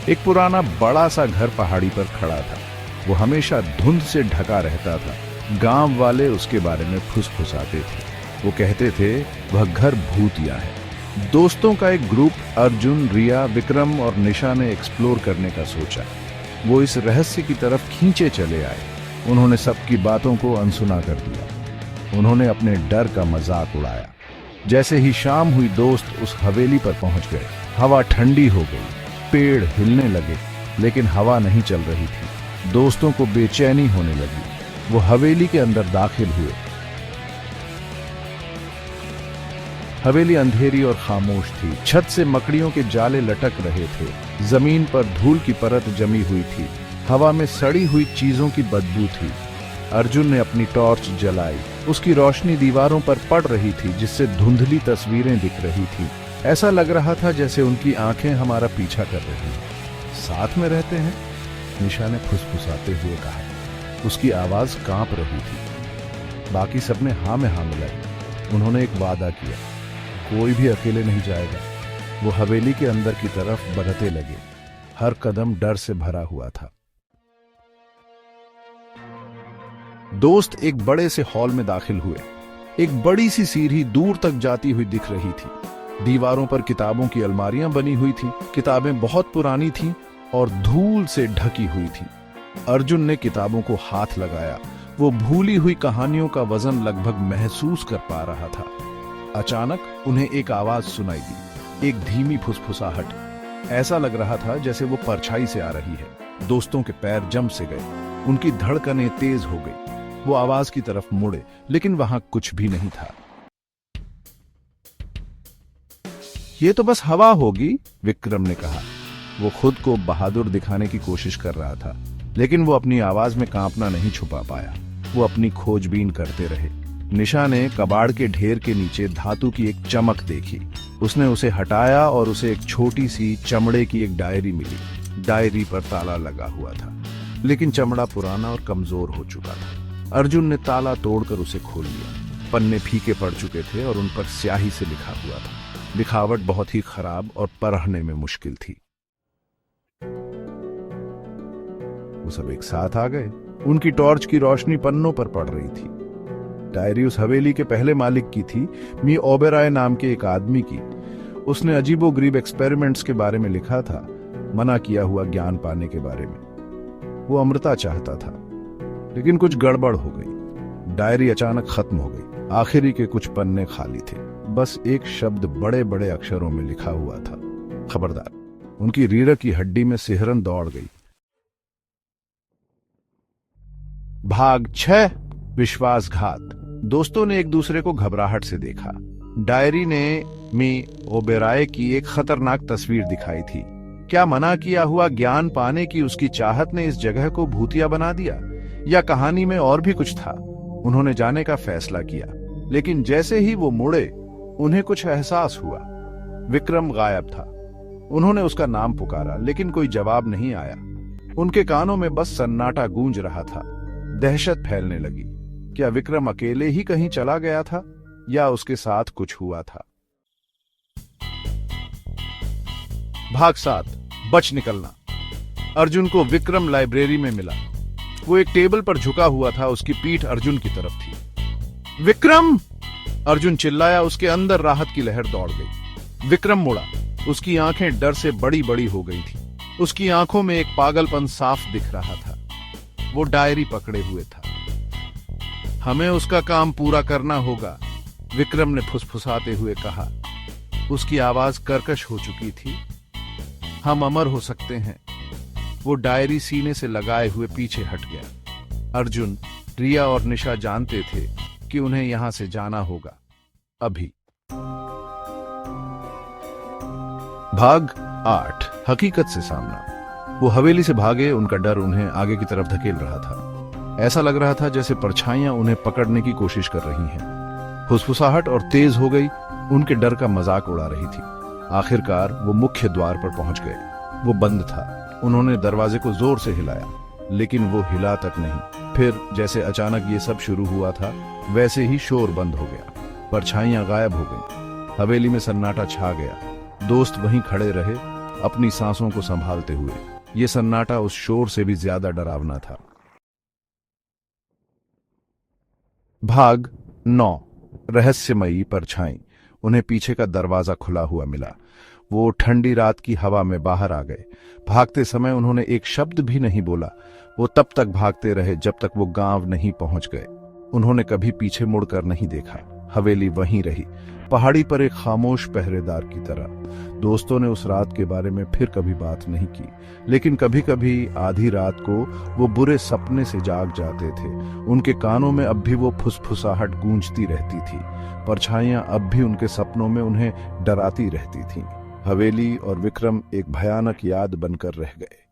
एक पुराना बड़ा सा घर पहाड़ी पर खड़ा था। वो हमेशा धुंध से ढका रहता था। गांव वाले उसके बारे में फुसफुसाते थे। वो कहते थे वह घर भूतिया है। दोस्तों का एक ग्रुप अर्जुन, रिया, विक्रम और निशा ने एक्सप्लोर करने का सोचा। वो इस रहस्य की तरफ खींचे चले आए। उन्होंने सबकी बातों को अनसुना कर दिया। उन्होंने अपने डर का मजाक उड़ाया। जैसे ही शाम हुई, दोस्त उस हवेली पर पहुंच गए। हवा ठंडी हो गई, पेड़ हिलने लगे, लेकिन हवा नहीं चल रही थी। दोस्तों को बेचैनी होने लगी। वो हवेली के अंदर दाखिल हुए। हवेली अंधेरी और खामोश थी। छत से मकड़ियों के जाले लटक रहे थे। जमीन पर धूल की परत जमी हुई थी। हवा में सड़ी हुई चीजों की बदबू थी। अर्जुन ने अपनी टॉर्च जलाई। उसकी रोशनी दीवारों पर पड़ रही थी, जिससे धुंधली तस्वीरें दिख रही थी। ऐसा लग रहा था जैसे उनकी आंखें हमारा पीछा कर रही हैं। साथ में रहते हैं, निशा ने फुसफुसाते हुए कहा। उसकी आवाज कांप रही थी। बाकी सबने हाँ में हाँ मिलाई। उन्होंने एक वादा किया, कोई भी अकेले नहीं जाएगा। वो हवेली के अंदर की तरफ बढ़ते लगे। हर कदम डर से भरा हुआ था। दोस्त एक बड़े से हॉल में दाखिल हुए। एक बड़ी सी सीढ़ी दूर तक जाती हुई दिख रही थी। दीवारों पर किताबों की अलमारियां बनी हुई थीं। किताबें बहुत पुरानी थीं और धूल से ढकी हुई थीं। अर्जुन ने किताबों को हाथ लगाया। वो भूली हुई कहानियों का वजन लगभग महसूस कर पा रहा था। अचानक उन्हें एक आवाज सुनाई दी, एक धीमी फुसफुसाहट। ऐसा लग रहा था जैसे वो परछाई से आ रही है। दोस्तों के पैर जम से गए। उनकी धड़कनें तेज हो गई। वो आवाज की तरफ मुड़े, लेकिन वहां कुछ भी नहीं था। ये तो बस हवा होगी, विक्रम ने कहा। वो खुद को बहादुर दिखाने की कोशिश कर रहा था, लेकिन वो अपनी आवाज में कांपना नहीं छुपा पाया। वो अपनी खोजबीन करते रहे। निशा ने कबाड़ के ढेर के नीचे धातु की एक चमक देखी। उसने उसे हटाया और उसे एक छोटी सी चमड़े की एक डायरी मिली। डायरी पर ताला लगा हुआ था, लेकिन चमड़ा पुराना और कमजोर हो चुका था। अर्जुन ने ताला तोड़कर उसे खोल लिया। पन्ने फीके पड़ चुके थे और उन पर स्याही से लिखा हुआ था। लिखावट बहुत ही खराब और पढ़ने में मुश्किल थी। वो सब एक साथ आ गए। उनकी टॉर्च की रोशनी पन्नों पर पड़ रही थी। डायरी उस हवेली के पहले मालिक की थी, मी ओबेरॉय नाम के एक आदमी की। उसने अजीबोगरीब एक्सपेरिमेंट्स के बारे में लिखा था, मना किया हुआ ज्ञान पाने के बारे में। वो अमृता चाहता था, लेकिन कुछ गड़बड़ हो गई। डायरी अचानक खत्म हो गई। आखिरी के कुछ पन्ने खाली थे। बस एक शब्द बड़े बड़े अक्षरों में लिखा हुआ था, खबरदार। उनकी रीढ़ की हड्डी में सिहरन दौड़ गई। भाग 6, विश्वासघात। दोस्तों ने एक दूसरे को घबराहट से देखा। डायरी ने मी ओबेरॉय की एक खतरनाक तस्वीर दिखाई थी। क्या मना किया हुआ ज्ञान पाने की उसकी चाहत ने इस जगह को भूतिया बना दिया, या कहानी में और भी कुछ था? उन्होंने जाने का फैसला किया, लेकिन जैसे ही वो मुड़े, उन्हें कुछ एहसास हुआ। विक्रम गायब था। उन्होंने उसका नाम पुकारा, लेकिन कोई जवाब नहीं आया। उनके कानों में बस सन्नाटा गूंज रहा था। दहशत फैलने लगी। क्या विक्रम अकेले ही कहीं चला गया था, या उसके साथ कुछ हुआ था? भाग 7, बच निकलना। अर्जुन को विक्रम लाइब्रेरी में मिला। वो एक टेबल पर झुका हुआ था। उसकी पीठ अर्जुन की तरफ थी। विक्रम! अर्जुन चिल्लाया। उसके अंदर राहत की लहर दौड़ गई। विक्रम मुड़ा। उसकी आंखें डर से बड़ी बड़ी हो गई थी। उसकी आंखों में एक पागलपन साफ दिख रहा था। वो डायरी पकड़े हुए था। हमें उसका काम पूरा करना होगा, विक्रम ने फुसफुसाते हुए कहा। उसकी आवाज कर्कश हो चुकी थी। हम अमर हो सकते हैं। वो डायरी सीने से लगाए हुए पीछे हट गया। अर्जुन, रिया और निशा जानते थे कि उन्हें यहां से जाना होगा, अभी। भाग 8, हकीकत से सामना। वो हवेली से भागे। उनका डर उन्हें आगे की तरफ धकेल रहा था। ऐसा लग रहा था जैसे परछाइयां उन्हें पकड़ने की कोशिश कर रही हैं। फुसफुसाहट और तेज हो गई। उनके डर का मजाक उड़ा रही थी। आखिरकार वो मुख्य द्वार पर पहुंच गए। वो बंद था। उन्होंने दरवाजे को जोर से हिलाया, लेकिन वो हिला तक नहीं। फिर जैसे अचानक ये सब शुरू हुआ था, वैसे ही शोर बंद हो गया। परछाइयां गायब हो गईं। हवेली में सन्नाटा छा गया। दोस्त वहीं खड़े रहे, अपनी सांसों को संभालते हुए। ये सन्नाटा उस शोर से भी ज्यादा डरावना था। भाग 9। रहस्यमयी परछाई। उन्हें पीछे का दरवाजा खुला हुआ मिला। वो ठंडी रात की हवा में बाहर आ गए। भागते समय उन्होंने एक शब्द भी नहीं बोला। वो तब तक भागते रहे जब तक वो गांव नहीं पहुंच गए। उन्होंने कभी पीछे मुड़कर नहीं देखा। हवेली वहीं रही, पहाड़ी पर एक खामोश पहरेदार की तरह। दोस्तों ने उस रात के बारे में फिर कभी बात नहीं की, लेकिन कभी कभी आधी रात को वो बुरे सपने से जाग जाते थे। उनके कानों में अब भी वो फुसफुसाहट गूंजती रहती थी। परछाइयां अब भी उनके सपनों में उन्हें डराती रहती थीं। हवेली और विक्रम एक भयानक याद बनकर रह गए।